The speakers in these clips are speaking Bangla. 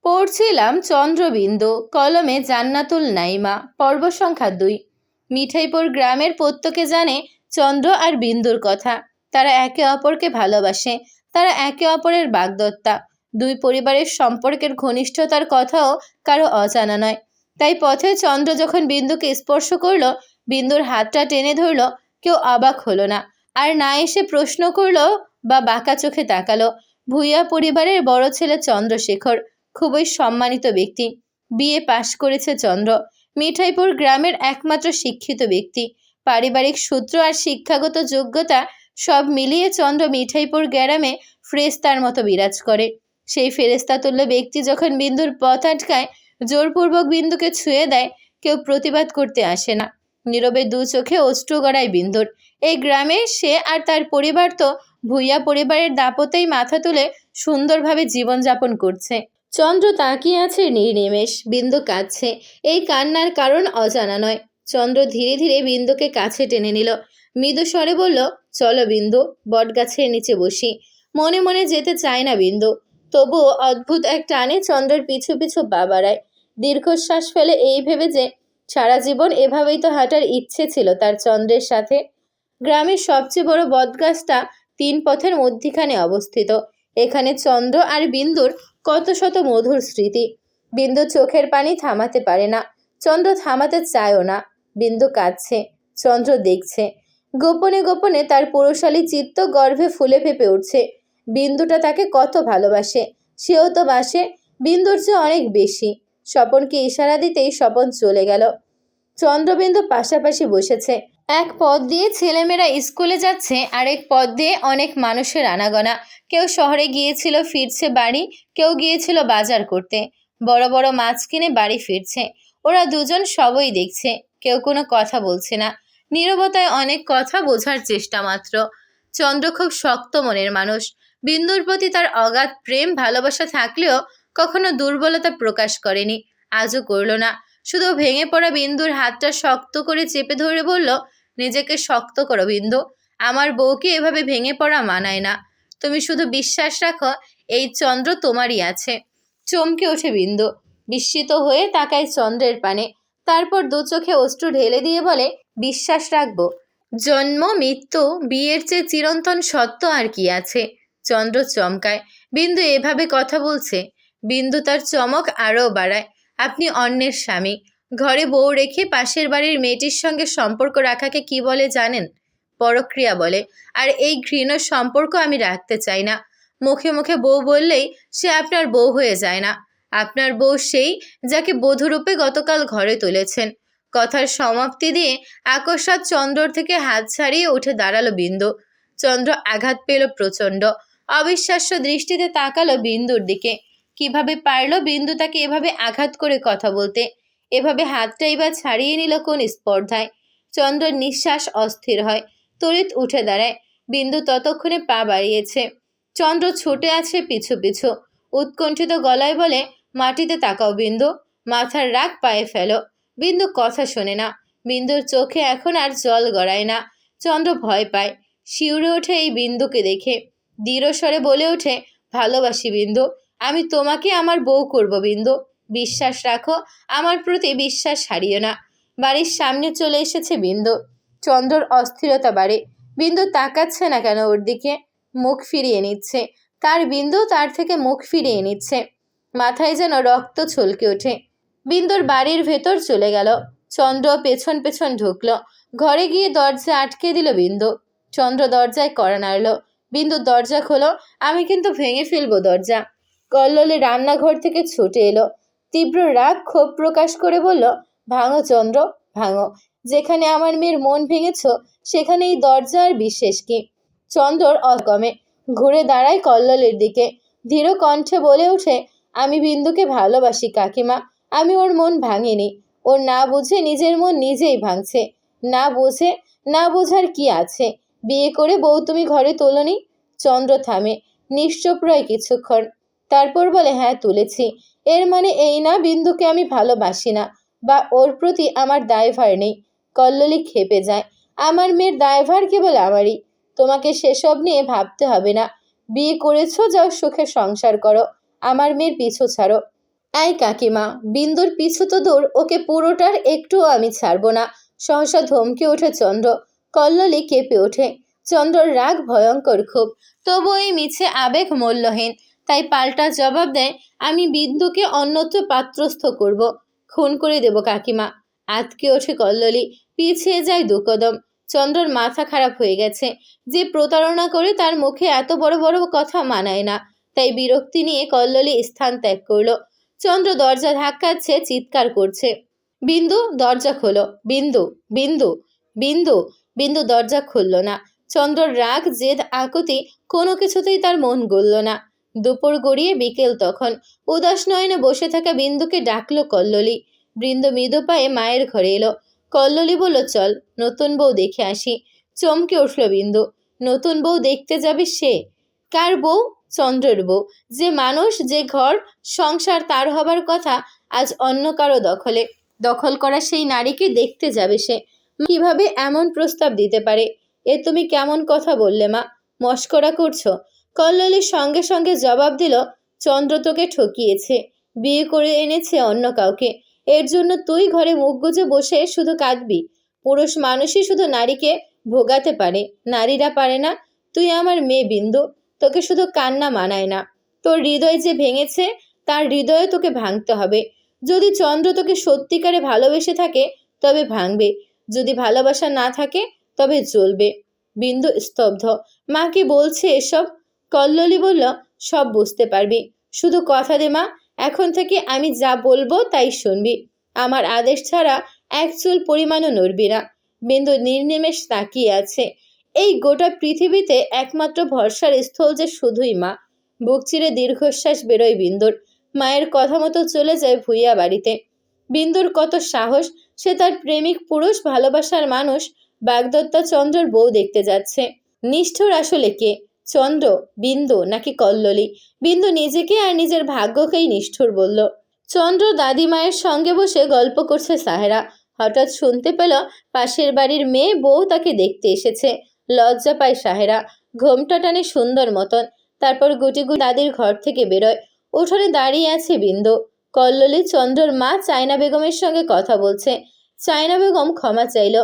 পড়ছিলাম চন্দ্রবিন্দু, কলমে জান্নাতুল নাইমা, পর্ব সংখ্যা 2। মিঠাইপুর গ্রামের প্রত্যেকে জানে চন্দ্র আর বিন্দুর কথা। তারা একে অপরকে ভালোবাসে, তারা একে অপরের বাগদত্তা। দুই পরিবারের সম্পর্কের ঘনিষ্ঠতার কথাও কারো অজানা নয়। তাই পথে চন্দ্র যখন বিন্দুকে স্পর্শ করলো, বিন্দুর হাতটা টেনে ধরলো, কেউ অবাক হলো না, আর না এসে প্রশ্ন করলো বা বাঁকা চোখে তাকালো। ভূঁইয়া পরিবারের বড় ছেলে চন্দ্রশেখর খুবই সম্মানিত ব্যক্তি। বিএ পাশ করেছে চন্দ্র। মিঠাইপুর গ্রামের একমাত্র শিক্ষিত ব্যক্তি। পারিবারিক সূত্র আর শিক্ষাগত যোগ্যতা সব মিলিয়ে চন্দ্র মিঠাইপুর গ্রামে ফেরেশতার মতো বিরাজ করে। সেই ফেরেশতা তুল্য ব্যক্তি যখন বিন্দুর পথ আটকায়, জোরপূর্বক বিন্দুকে ছুঁয়ে দেয়, কেউ প্রতিবাদ করতে আসে না। নীরবে দু চোখে অশ্রু গড়ায় বিন্দুর। এই গ্রামে সে আর তার পরিবার তো ভূঁইয়া পরিবারের দাপটেই মাথা তুলে সুন্দরভাবে জীবনযাপন করছে। চন্দ্র তাকিয়ে আছে নির্নিমেষ। বিন্দু কাঁদছে। এই কান্নার কারণ অজানা নয়। চন্দ্র ধীরে ধীরে বিন্দুকে কাছে টেনে নিল। মৃদু স্বরে বলল, চলো বিন্দু, বটগাছের নিচে বসি। মনে মনে যেতে চায় না বিন্দু, তবুও অদ্ভুত এক টানে চন্দ্রের পিছু পিছু পা বাড়ায়। দীর্ঘশ্বাস ফেলে এই ভেবে যে সারা জীবন এভাবেই তো হাঁটার ইচ্ছে ছিল তার চন্দ্রের সাথে। গ্রামের সবচেয়ে বড় বটগাছটা 3 পথের মধ্যিখানে অবস্থিত। এখানে চন্দ্র আর বিন্দুর কত শত মধুর স্মৃতি। বিন্দু চোখের পানি থামাতে পারে না, চন্দ্র থামাতে চায়ও না। বিন্দু কাঁদছে, চন্দ্র দেখছে। গোপনে গোপনে তার পুরুষালী চিত্ত গর্ভে ফুলে ফেপে উঠছে। বিন্দুটা তাকে কত ভালোবাসে, সেও তো বাসে বিন্দুর চেয়ে অনেক বেশি। স্বপনকে ইশারা দিতেই স্বপন চলে গেল। চন্দ্রবিন্দু পাশাপাশি বসেছে। এক পথ দিয়ে ছেলেমেয়েরা স্কুলে যাচ্ছে, আরেক পথ দিয়ে অনেক মানুষের আনাগোনা। কেউ শহরে গিয়েছিল, ফিরছে বাড়ি। কেউ গিয়েছিল বাজার করতে, বড় বড় মাছ কিনে বাড়ি ফিরছে। ওরা দুজন সবই দেখছে, কেউ কোনো কথা বলছে না। নীরবতায় অনেক কথা বোঝার চেষ্টা মাত্র। চন্দ্র খুব শক্ত মনের মানুষ। বিন্দুর প্রতি তার অগাধ প্রেম ভালোবাসা থাকলেও কখনো দুর্বলতা প্রকাশ করেনি, আজও করল না। শুধু ভেঙে পড়া বিন্দুর হাতটা শক্ত করে চেপে ধরে বলল, নিজেকে শক্ত করো বিন্দু, আমার বউকে এভাবে ভেঙে পড়া মানায় না। তুমি শুধু বিশ্বাস রাখো, এই চন্দ্র তোমারই আছে। চমকে ওঠে বিন্দু, বিস্মিত হয়ে তাকায় চন্দ্রের পানে। তারপর দু চোখে অশ্রু ঢেলে দিয়ে বলে, বিশ্বাস রাখবো? জন্ম মৃত্যু বিয়ের চেয়ে চিরন্তন সত্য আর কি আছে? চন্দ্র চমকায়, বিন্দু এভাবে কথা বলছে। বিন্দু তার চমক আরও বাড়ায়। আপনি অন্যের স্বামী, ঘরে বউ রেখে পাশের বাড়ির মেয়েটির সঙ্গে সম্পর্ক রাখাকে কি বলে জানেন? পরক্রিয়া বলে। আর এই ঘৃণ সম্পর্ক আমি রাখতে চাই না। মুখে মুখে বউ বললেই সে আপনার বউ হয়ে যায় না। আপনার বউ সেই যাকে বধূরূপে গতকাল ঘরে তুলেছেন। কথার সমাপ্তি দিয়ে আকস্মাৎ চন্দ্রর থেকে হাত ছাড়িয়ে উঠে দাঁড়ালো বিন্দু। চন্দ্র আঘাত পেল প্রচণ্ড। অবিশ্বাস্য দৃষ্টিতে তাকালো বিন্দুর দিকে। কিভাবে পারল বিন্দু তাকে এভাবে আঘাত করে কথা বলতে? এভাবে হাতটাই বা ছাড়িয়ে নিল কোন স্পর্ধায়? চন্দ্রের নিঃশ্বাস অস্থির হয়, তড়িৎ উঠে দাঁড়ায়। বিন্দু ততক্ষণে পা বাড়িয়েছে। চন্দ্র ছুটে আছে পিছু পিছু। উৎকণ্ঠিত গলায় বলে, মাটিতে তাকাও বিন্দু, মাথার রাগ পায়ে ফেলো। বিন্দু কথা শোনে না। বিন্দুর চোখে এখন আর জল গড়ায় না। চন্দ্র ভয় পায়, শিউরে ওঠে এই বিন্দুকে দেখে। দৃঢ় স্বরে বলে ওঠে, ভালোবাসি বিন্দু, আমি তোমাকে আমার বউ করব বিন্দু। বিশ্বাস রাখো, আমার প্রতি বিশ্বাস হারিও না। বাড়ির সামনে চলে এসেছে বিন্দু। চন্দ্রর অস্থিরতা বাড়ে। বিন্দু তাকাচ্ছে না কেন ওর দিকে? মুখ ফিরিয়ে নিচ্ছে। বিন্দু তার থেকে মুখ ফিরিয়ে নিচ্ছে। মাথায় যেন রক্ত ছলকে ওঠে। বিন্দুর বাড়ির ভেতর চলে গেল। চন্দ্র পেছন পেছন ঢুকলো। ঘরে গিয়ে দরজা আটকে দিল বিন্দু। চন্দ্র দরজায় কড়া নাড়ল। বিন্দু, দরজা খোলো, আমি কিন্তু ভেঙে ফেলবো দরজা। কল্লোলে রান্নাঘর থেকে ছুটে এলো। তীব্র রাগ ক্ষোভ প্রকাশ করে বলল, ভাঙো চন্দ্র, ভাঙো। যেখানে আমার মেয়ের মন ভেঙেছ সেখানে এই দরজা আর বিশেষ কি? চন্দ্রর অকমে ঘুরে দাঁড়ায় কল্লোলের দিকে। ধীর কণ্ঠে বলে ওঠে, আমি বিন্দুকে ভালোবাসি কাকিমা, আমি ওর মন ভাঙিনি। ওর না বুঝে নিজের মন নিজেই ভাঙছে। না বুঝে, না বোঝার কি আছে? বিয়ে করে বউ তুমি ঘরে তোলনি? চন্দ্র থামে, নিশ্চুপ রয় কিছুক্ষণ। তারপর বলে, হ্যাঁ তুলেছি। এর মানে এই না বিন্দুকে আমি ভালোবাসি না বা ওর প্রতি আমার দায়ভার নেই। কল্লোলী খেপে যায়। আমার মেয়ের দায়ভার কেবল আমারই। তোমাকে সেসব নিয়ে ভাবতে হবে না। বিয়ে করেছো, যাও সুখে সংসার করো, আমার মেয়ের পিছু ছাড়ো। এই কাকিমা, বিন্দুর পিছু তো দূর, ওকে পুরোটার একটুও আমি ছাড়বো না। সহসা ধমকে ওঠে চন্দ্র। কল্লোলী কেঁপে ওঠে। চন্দ্রর রাগ ভয়ঙ্কর খুব, তবু এই মিছে আবেগ মূল্যহীন। তাই পাল্টা জবাব দেয়, আমি বিন্দুকে অন্যত্র পাত্রস্থ করব, খুন করে দেব কাকিমা। আতকে ওঠে কল্লোলী, পিছিয়ে যায় দু কদম। চন্দ্রর মাথা খারাপ হয়ে গেছে। যে প্রতারণা করে তার মুখে এত বড় বড় কথা মানায় না। তাই বিরক্তি নিয়ে কল্লোলী স্থান ত্যাগ করলো। চন্দ্র দরজা ধাক্কাচ্ছে, চিৎকার করছে, বিন্দু দরজা খোলো, বিন্দু, বিন্দু, বিন্দু। বিন্দু দরজা খুলল না। চন্দ্রর রাগ, জেদ, আকুতি, কোনো কিছুতেই তার মন গলল না। দুপুর গড়িয়ে বিকেল তখন। উদাস নয়নে বসে থাকা বিন্দুকে ডাকলো কল্লোলী। বৃন্দ মৃদু পায়ে মায়ের ঘরে এলো। কল্লোলী বলল, চল, নতুন বউ দেখে আসি। চমকে উঠল বিন্দু। নতুন বউ দেখতে যাবে সে? কার বউ? চন্দ্রের বউ। যে মানুষ, যে ঘর সংসার তার হবার কথা, আজ অন্য কারো দখলে। দখল করা সেই নারীকে দেখতে যাবে সে। কিভাবে এমন প্রস্তাব দিতে পারে? এ তুমি কেমন কথা বললে মা? মস্করা করছো? কল্লোলীর সঙ্গে সঙ্গে জবাব দিল, চন্দ্র তোকে ঠকিয়েছে, বিয়ে করে এনেছে অন্য কাউকে। এর জন্য তুই ঘরে মুখ গুজে বসে শুধু কাঁদবি? পুরুষ মানুষই শুধু নারীকে ভোগাতে পারে, নারীরা পারে না। তুই আমার মেয়ে বিন্দু, তোকে শুধু কান্না মানায় না। তোর হৃদয় যে ভেঙেছে, তার হৃদয়ে তোকে ভাঙতে হবে। যদি চন্দ্র তোকে সত্যিকারে ভালোবেসে থাকে তবে ভাঙবে, যদি ভালোবাসা না থাকে তবে জ্বলবে। বিন্দু স্তব্ধ। মা কি বলছে এসব? কল্লোলী বলল, সব বুঝতে পারবি, শুধু কথা দে মা, এখন থেকে আমি যা বলবো তাই শুনবি। আমার আদেশ ছাড়া এক চুল পরিমাণও নড়বি না। বিন্দু নির্নিমেষ তাকিয়ে আছে। এই গোটা পৃথিবীতে একমাত্র ভরসার স্থল যে শুধুই মা। বুক চিরে দীর্ঘশ্বাস বেরোয় বিন্দুর। মায়ের কথা মতো চলে যায় ভুইয়া বাড়িতে। বিন্দুর কত সাহস! সে তার প্রেমিক পুরুষ, ভালোবাসার মানুষ বাগদত্তা চন্দ্রর বউ দেখতে যাচ্ছে। নিষ্ঠুর আসলে কে? চন্দ্র, বিন্দু নাকি কল্লোলী? বিন্দু নিজেকে আর নিজের ভাগ্যকেই নিষ্ঠুর বলল। চন্দ্র দাদিমায়ের সঙ্গে বসে গল্প করছে সাহেরা। হঠাৎ শুনতে পেল পাশের বাড়ির মেয়ে বউ তাকে দেখতে এসেছে। লজ্জা পায় সাহেরা, ঘোমটা টানে সুন্দর মতন। তারপর গুটি গুটি দাদির ঘর থেকে বেরোয়। উঠোনে দাঁড়িয়ে আছে বিন্দু। কল্লোলী চন্দ্রর মা চায়না বেগমের সঙ্গে কথা বলছে। চায়না বেগম ক্ষমা চাইল।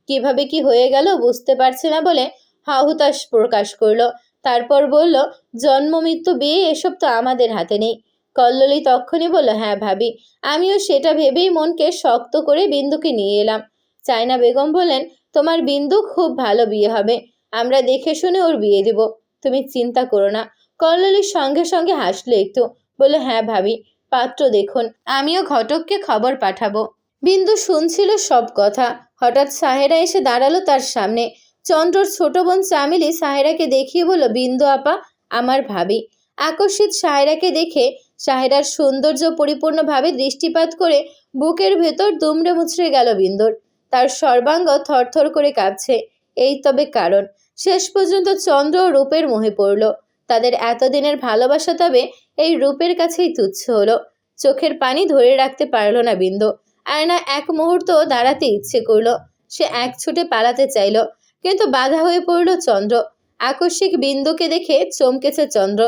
কিভাবে কি হয়ে গেল বুঝতে পারছে না বলে হাহুতাশ প্রকাশ করলো। তারপর বলল, জন্ম মৃত্যু বিয়ে এসব তো আমাদের হাতে নেই। কল্লোলী তক্ষুনি বলল, হ্যাঁ ভাবি, আমিও সেটা ভেবেই মনকে শক্ত করে বিন্দুকে নিয়ে এলাম। চায়না বেগম বললেন, তোমার বিন্দু খুব ভালো বিয়ে হবে, আমরা দেখে শুনে ওর বিয়ে দিব, তুমি চিন্তা করো না। কল্লোলীর সঙ্গে সঙ্গে হাসলো একটু, বলল, হ্যাঁ ভাবি, পাত্র দেখুন, আমিও ঘটককে খবর পাঠাবো। বিন্দু শুনছিল সব কথা। হঠাৎ সাহেরা এসে দাঁড়ালো তার সামনে। চন্দ্রর ছোট বোন চামেলি সাহেরাকে দেখিয়ে বলল, বিন্দু আপা, আমার ভাবি। আকস্মিক সাহেরাকে দেখে সাহেরার সৌন্দর্য পরিপূর্ণভাবে দৃষ্টিপাত করে বুকের ভেতর দুমড়ে মুচড়ে গেল বিন্দুর। তার সর্বাঙ্গ থরথর করে কাঁপছে। এই তবে কারণ। শেষ পর্যন্ত চন্দ্র রূপের মোহে পড়ল। তাদের এতদিনের ভালোবাসা তবে এই রূপের কাছেই তুচ্ছ হলো। চোখের পানি ধরে রাখতে পারল না বিন্দু। আর না এক মুহূর্ত দাঁড়াতে ইচ্ছে করলো। সে এক ছুটে পালাতে চাইল, কিন্তু বাধা হয়ে পড়ল চন্দ্র। আকস্মিক বিন্দুকে দেখে চমকেছে চন্দ্র।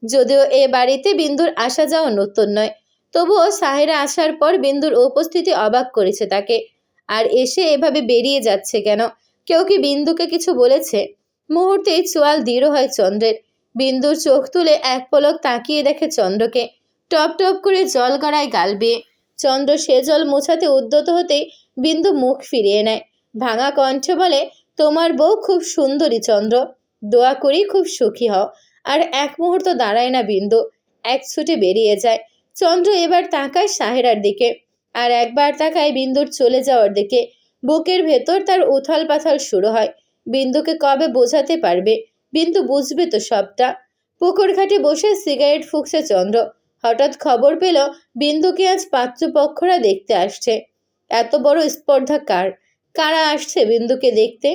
যদিও এ বাড়িতে বিন্দুর আসা যাওয়া নতুন নয়, তবুও সাহেরা আসার পর বিন্দুর উপস্থিতি অবাক করেছে তাকে। আর এসে এভাবে বেরিয়ে যাচ্ছে কেন? কেউ কি বিন্দুকে কিছু বলেছে? মুহূর্তেই চোয়াল দৃঢ় হয় চন্দ্রের। বিন্দুর চোখ তুলে এক পলক তাকিয়ে দেখে চন্দ্রকে। টপ টপ করে জল গড়ায় গাল বেয়ে। চন্দ্র সে জল মোছাতে উদ্যত হতেই বিন্দু মুখ ফিরিয়ে নেয়। ভাঙা কণ্ঠে বলে, তোমার বউ খুব সুন্দরী চন্দ্র, দোয়া করি খুব সুখী হও। আর এক মুহূর্ত দাঁড়ায় না বিন্দু, এক ছুটে বেরিয়ে যায়। চন্দ্র এবার তাকায় সাহেরার দিকে, আর একবার তাকায় বিন্দুর চলে যাওয়ার দিকে। বুকের ভেতর তার উথাল পাথাল শুরু হয়। বিন্দুকে কবে বোঝাতে পারবে? বিন্দু বুঝবে তো সবটা। পুকুর ঘাটে বসে সিগারেট ফুঁকছে চন্দ্র। হঠাৎ খবর পেল বিন্দুকে আজ পাত্রপক্ষরা দেখতে আসছে। এত বড় স্পর্ধা কার? কারা আসছে বিন্দুকে দেখতে?